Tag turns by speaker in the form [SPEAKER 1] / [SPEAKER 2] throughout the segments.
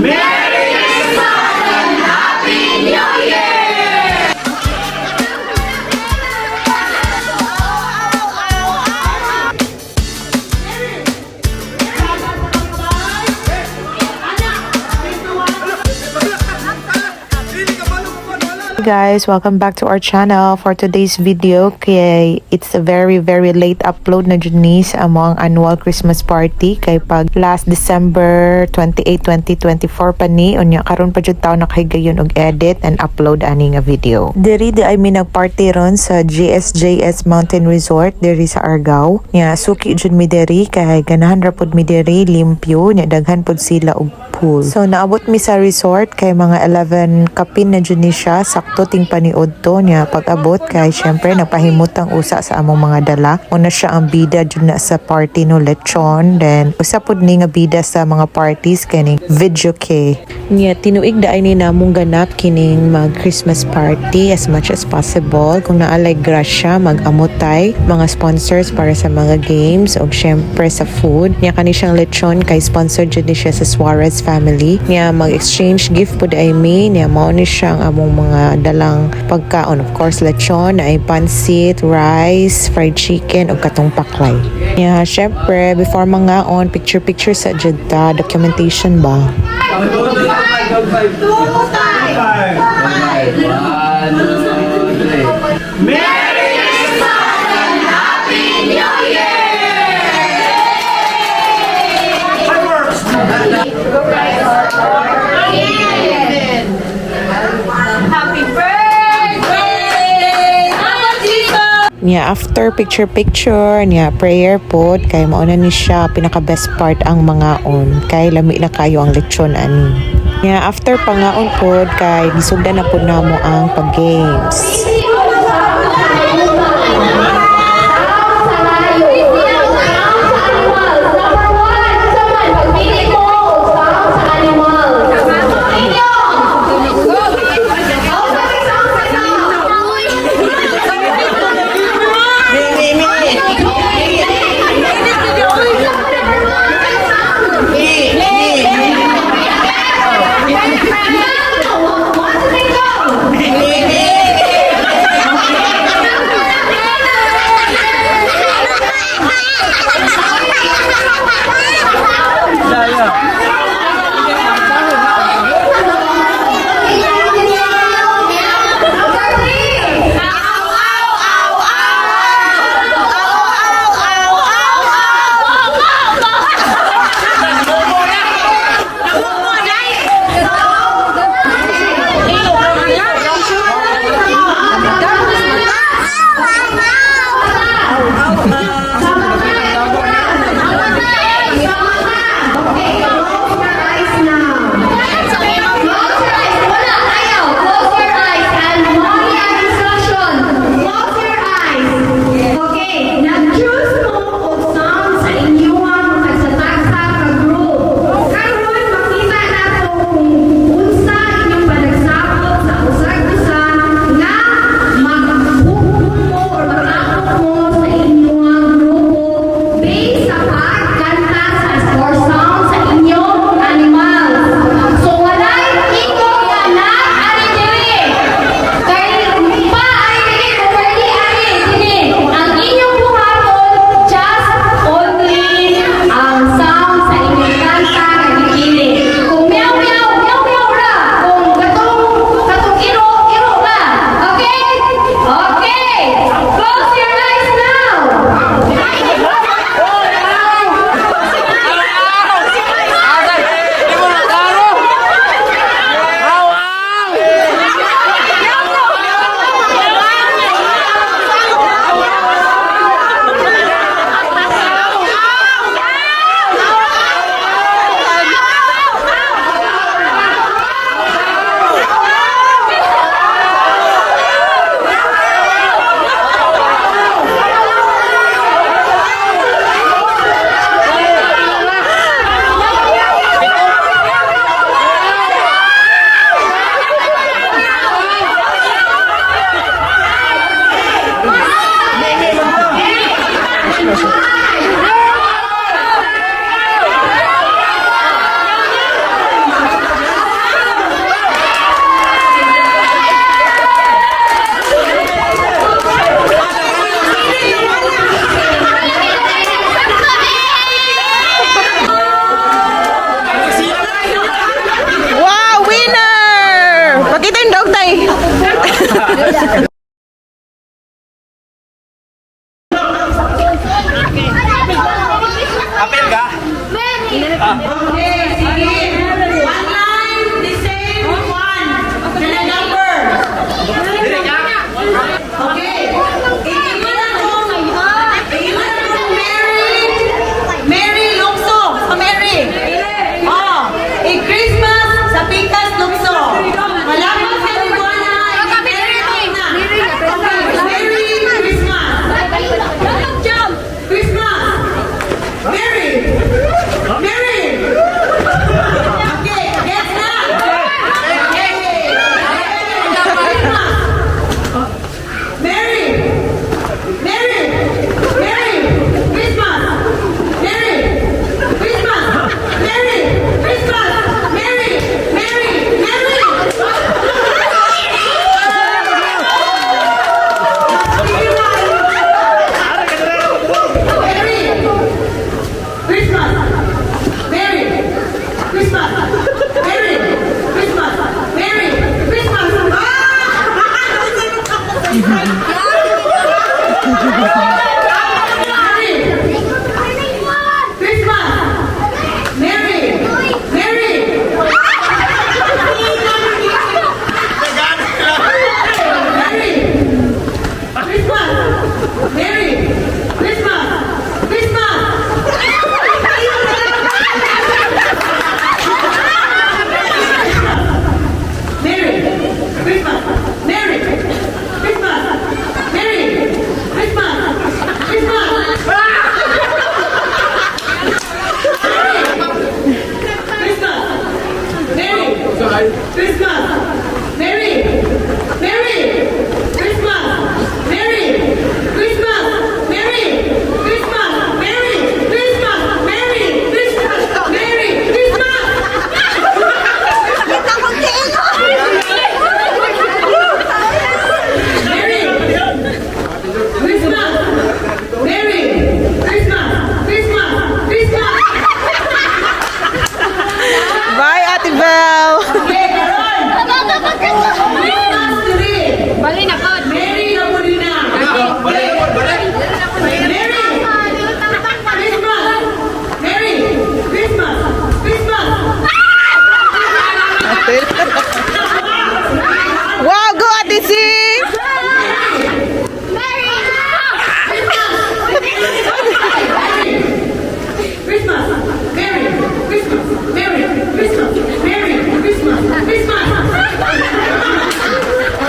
[SPEAKER 1] Merry Christmas and Happy New Year!
[SPEAKER 2] Hey guys, welcome back to our channel. For today's video, kay it's a very late upload na dyan ni sa among annual Christmas party kay pag last December 28, 2024 pa ni unya karon pa jud taw nakahigayon og edit and upload ani nga video. Diri di ay mi nagparty ron sa GSJS Mountain Resort diri sa Argao. Nya suki jud mi diri kay ganahan ra pud mi diri limpyo nya daghan pud sila og pool. So naabot mi sa resort kay mga 11 kapin na jud ni siya sakto ting paniud to niya pag-abot kay syempre nagpahimutang usa sa among mga dala. Una siya ang bida jud na sa party no lechon, then usa pud ni nga bida sa mga parties kining video kay. Niya tinuig daay ni namong ganap kining mag Christmas party as much as possible. Kung naalay grasya mag-amotay mga sponsors para sa mga games o syempre sa food. Niya kani siyang lechon kay sponsor jud ni siya sa Suarez family. Niya mag-exchange gift pud ay mi niya mao ni siyang among mga dalang pagkaon. Of course, lechon, ay pansit, rice, fried chicken, o katong paklay. Yeah, syempre, before mga picture sa judta, documentation ba?
[SPEAKER 1] Merry Christmas and Happy New Year! Fireworks! Happy birthday!
[SPEAKER 2] Niya after picture niya prayer pod kay mauna ni siya pinaka best part ang mga kay lami na kayo ang lechon ani. Niya after pangaon pod kay gisugdan na pod namo ang pag games.
[SPEAKER 1] Christmas. Merry. Merry. Christmas. Merry. Christmas. Merry. Christmas. Merry. Christmas. Merry. Christmas. Merry. Christmas. Merry. Christmas. Merry. Christmas. Christmas. Christmas.
[SPEAKER 2] Bye, Ate Belle!
[SPEAKER 1] Okay, Karon. Christmas tree.
[SPEAKER 3] Bali na pod.
[SPEAKER 1] Merry na po din na. Merry. Christmas. Merry. Christmas. Christmas.
[SPEAKER 2] Wow, go Ate Sing!
[SPEAKER 1] Christmas. Merry. Christmas. Merry. Christmas. Merry. Christmas. Christmas.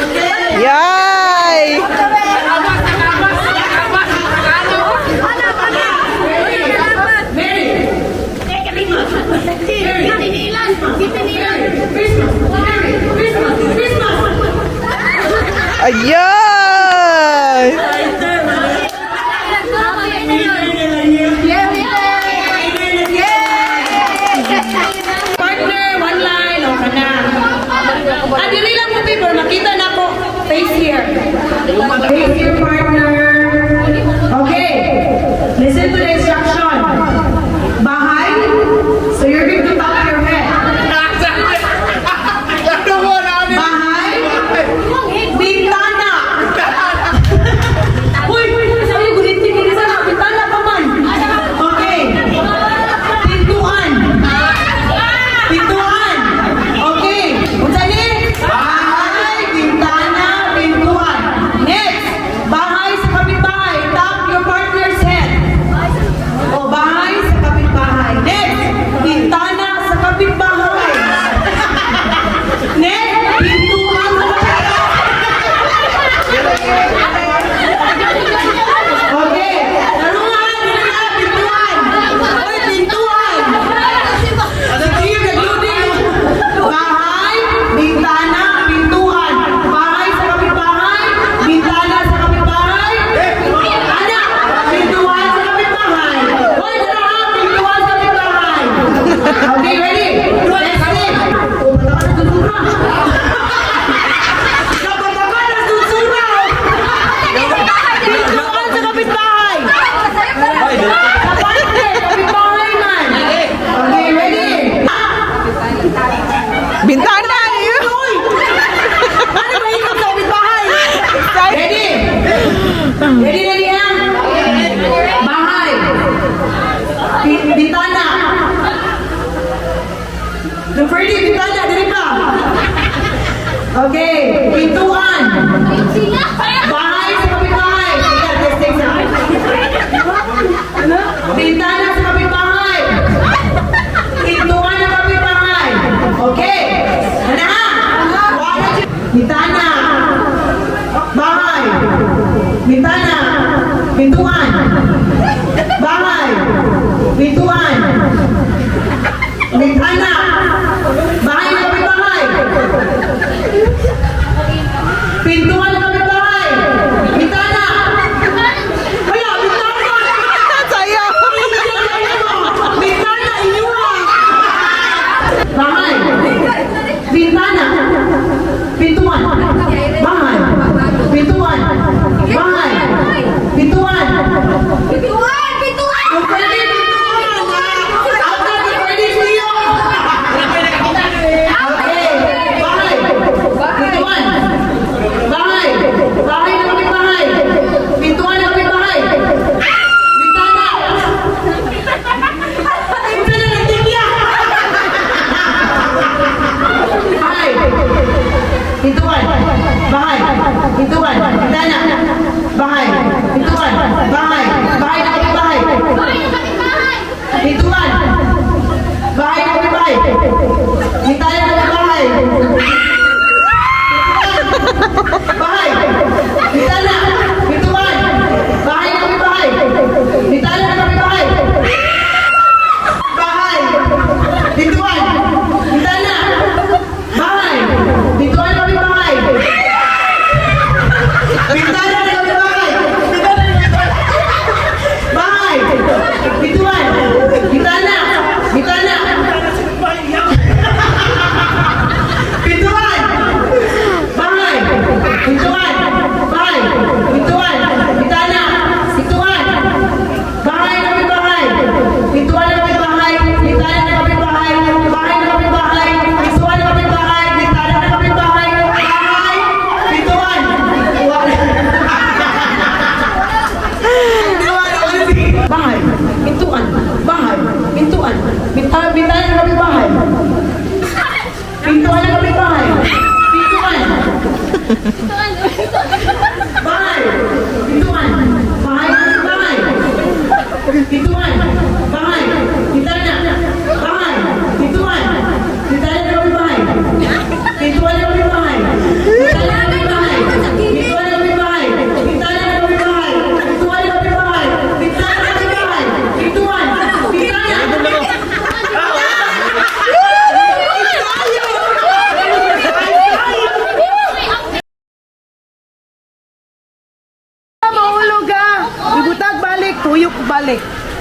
[SPEAKER 1] Okay.
[SPEAKER 2] Yay!
[SPEAKER 1] Merry. Christmas. Merry. Christmas. Christmas.
[SPEAKER 2] Ayan!
[SPEAKER 1] Partner, one line, o ka na. Dili lang po paper, makita na po. Face here. Face here, partner. Okay. Listen to the instruction. Bahay. So you're going to top your head. Bahay. Bintana. Uy, sabi ko rin tingin sa bintana pa man. Okay. Pintuan. Pintuan. Okay. Unsani? Bahay, bintana, pintuan. Next. Bahay sa kapitbahay. Tap your partner's head. O, bahay sa kapitbahay. Next. Bintana sa kapitbahay. Next. Pintuan sa kapitbahay. Okay. Tarungan. Pintuan. Uy, pintuan. Sige, nag-loading. Bahay, bintana, pintuan. Bahay sa kapitbahay, bintana sa kapitbahay. Anak, pintuan sa kapitbahay. Hoy, tara, pintuan sa kapitbahay. Okay, ready? Next thing. Oh, batakan na susura. Batakan na susura. Pintuan sa kapitbahay. Sa partner, kapitbahay man. Okay, ready?
[SPEAKER 2] Bintana! Yun!
[SPEAKER 1] Uy! Ano ba yung kapit bahay? Ready? Ready, ready, ha? Bahay. Bintana. The Ferdy, bintana, dali pa. Okay, pintuan. Bahay sa kapitbahay. Sige, testing sa bintana sa kapitbahay. Pintuan ng kapitbahay. Okay. Ano ha? Bintana. Bahay. Bintana. Pintuan. Bahay. Pintuan. Bintana. Bahay ng kapitbahay. Pintuan ng kapitbahay. Bintana. Wala, bintana.
[SPEAKER 2] Sayo!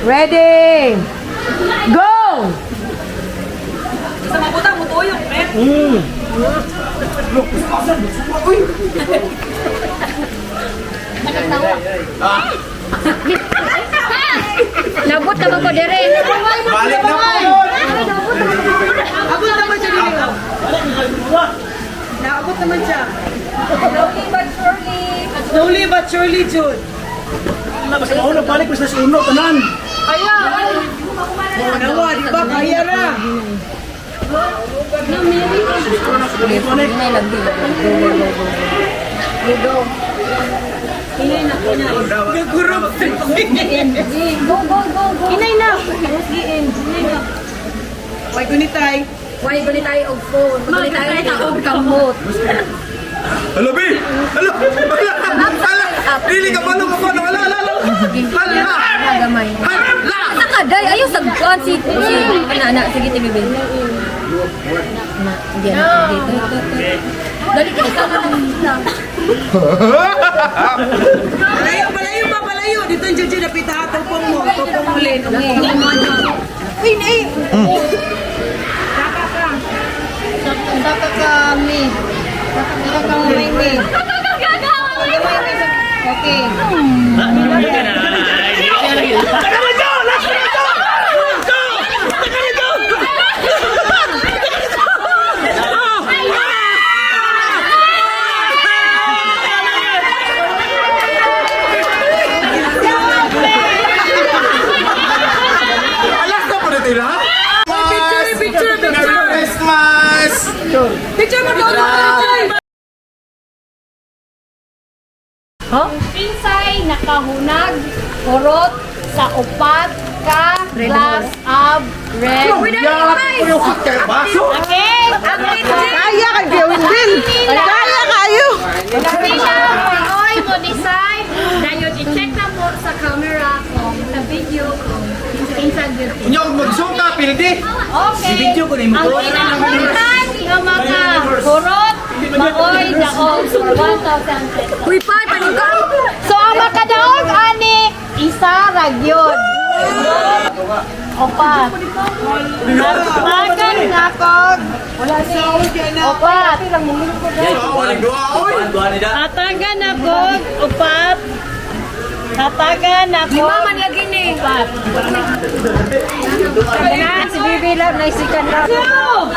[SPEAKER 1] Ready! Go!
[SPEAKER 3] Nabot na ko dire.
[SPEAKER 4] Balik na po!
[SPEAKER 1] Abot naman siya dito. Naabot naman siya.
[SPEAKER 3] Slowly but surely.
[SPEAKER 1] Slowly but surely, Jude.
[SPEAKER 4] Basta ako na balik ko sa suno, tanan!
[SPEAKER 1] Nawa, di ba? Kaya na. Nagurap.
[SPEAKER 3] Go, go, go, go.
[SPEAKER 1] Inay na. May gunitay.
[SPEAKER 3] Why gali tayo og phone? Gali tayo og kamot.
[SPEAKER 4] Hala, B! Hala! Hala! Dili ka pa nung kapano! Hala! Hala! Hala!
[SPEAKER 3] Gamay.
[SPEAKER 4] Hala!
[SPEAKER 3] Asa ka day? Ayaw sa kuan si ana sige tingin. Na, dito. Dali ka ka lang.
[SPEAKER 1] Palayo pa, palayo. Dito yung Juju, napita ka. Tupong mo. Tupong mo, Len. Uy, nay.
[SPEAKER 3] Saka kami. Saka kami. Okay.
[SPEAKER 4] Alas na po na tila!
[SPEAKER 1] Picture.
[SPEAKER 4] Merry Christmas!
[SPEAKER 1] Picture mo doon.
[SPEAKER 3] Pinsay nakahunag kurot sa upat ka glass of red.
[SPEAKER 4] Baso!
[SPEAKER 3] Okay? Ang
[SPEAKER 1] Kaya ka, Gawin Will. Kaya kayo.
[SPEAKER 3] Pinoy mo decide na yun i-check na po sa camera kung sa video kung inside video.
[SPEAKER 4] Unyo kung mag-zoom ka, pildi!
[SPEAKER 3] Okay.
[SPEAKER 4] video ko na yung
[SPEAKER 3] Ang pinakamutan ng mga kurot maoy daog for 1,000 Uy, pa, paningkang! So, ang makadaog, ani, isa ragyon. Opat. Makan nakog. Wala sound yan na. Opat.
[SPEAKER 1] Hatagan ako, upat. Hatagan ako.
[SPEAKER 3] Lima man lagi ni.
[SPEAKER 1] Upat.
[SPEAKER 3] Na, si Bibi lang, naisikan lang.
[SPEAKER 1] Go!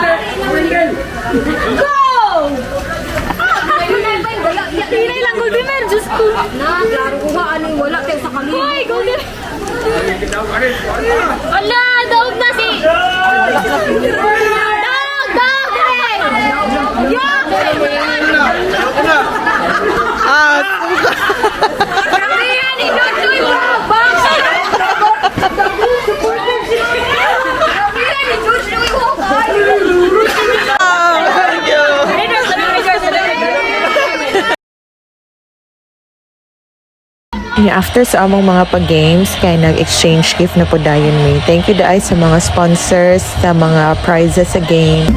[SPEAKER 1] Go!
[SPEAKER 3] Tinay lang, Golden Man, Diyos ko. Na, klaro ko ba, ano, wala tayo sa kanina. Hoy, Golden Wala, daog na si... Daog, eh! Grabe yan, inutoy mo! Bakit? Grabe yan, inutoy mo!
[SPEAKER 2] After sa among mga pag-games, kay nag-exchange gift na po dayon mi. Thank you daay sa mga sponsors, sa mga prizes sa game.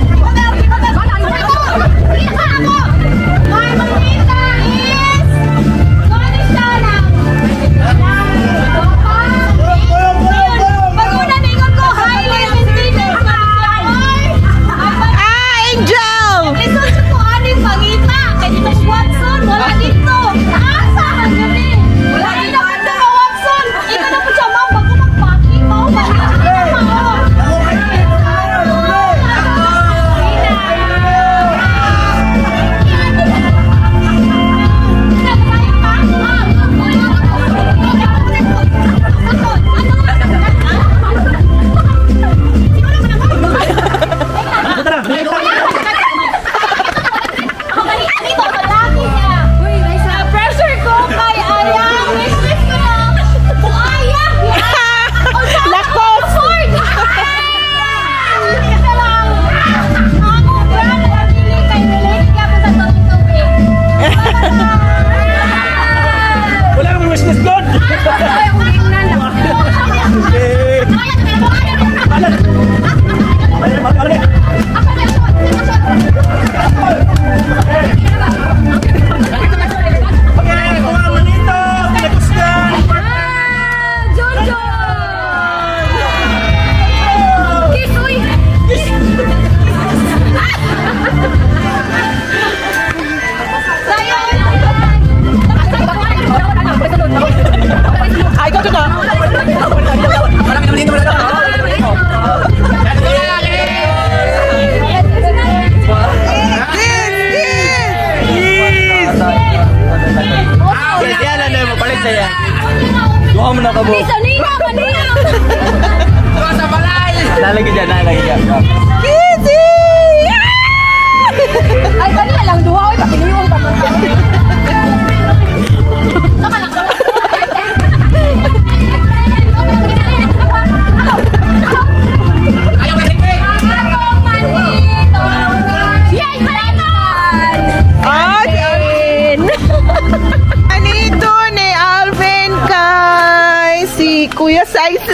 [SPEAKER 2] Kuya Saysay!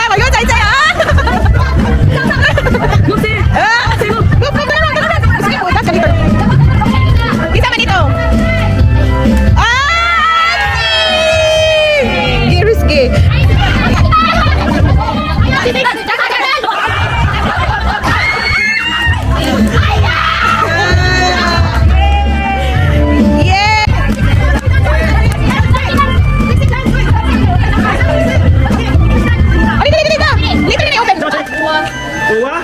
[SPEAKER 2] Kayo, Saysay, ah! Isa man dito. Risky.
[SPEAKER 4] Uwa?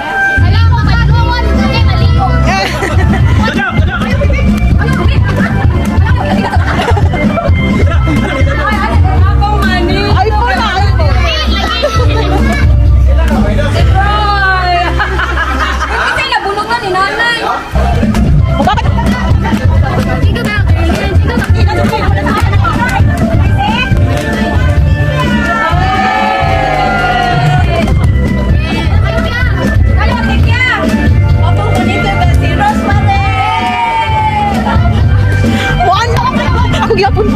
[SPEAKER 2] Ako gyapon.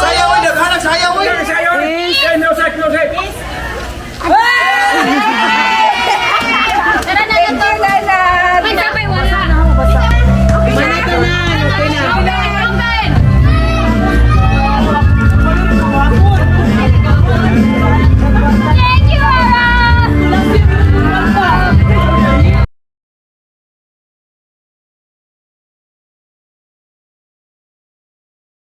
[SPEAKER 4] Sayaw, naghanap sayaw, eh. No set, no set.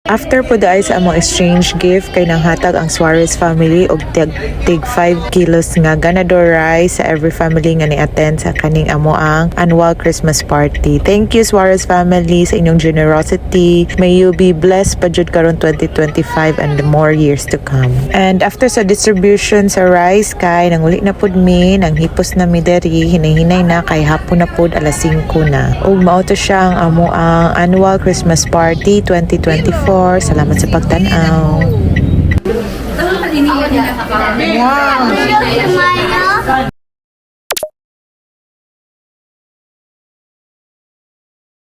[SPEAKER 2] After po dahil sa among exchange gift kay nang hatag ang Suarez family og tig 5 kilos nga ganador rice sa every family nga ni-attend sa kaning amo ang annual Christmas party. Thank you Suarez family sa inyong generosity. May you be blessed pa jud karon 2025 and the more years to come. And after sa distribution sa rice kay nang uli na pud mi nang hipos na mi deri hinay-hinay na kay hapon na pud alas 5 na. Ug mao to siya ang amo ang annual Christmas party 2024. Salamat sa pagtanaw.
[SPEAKER 3] Wow.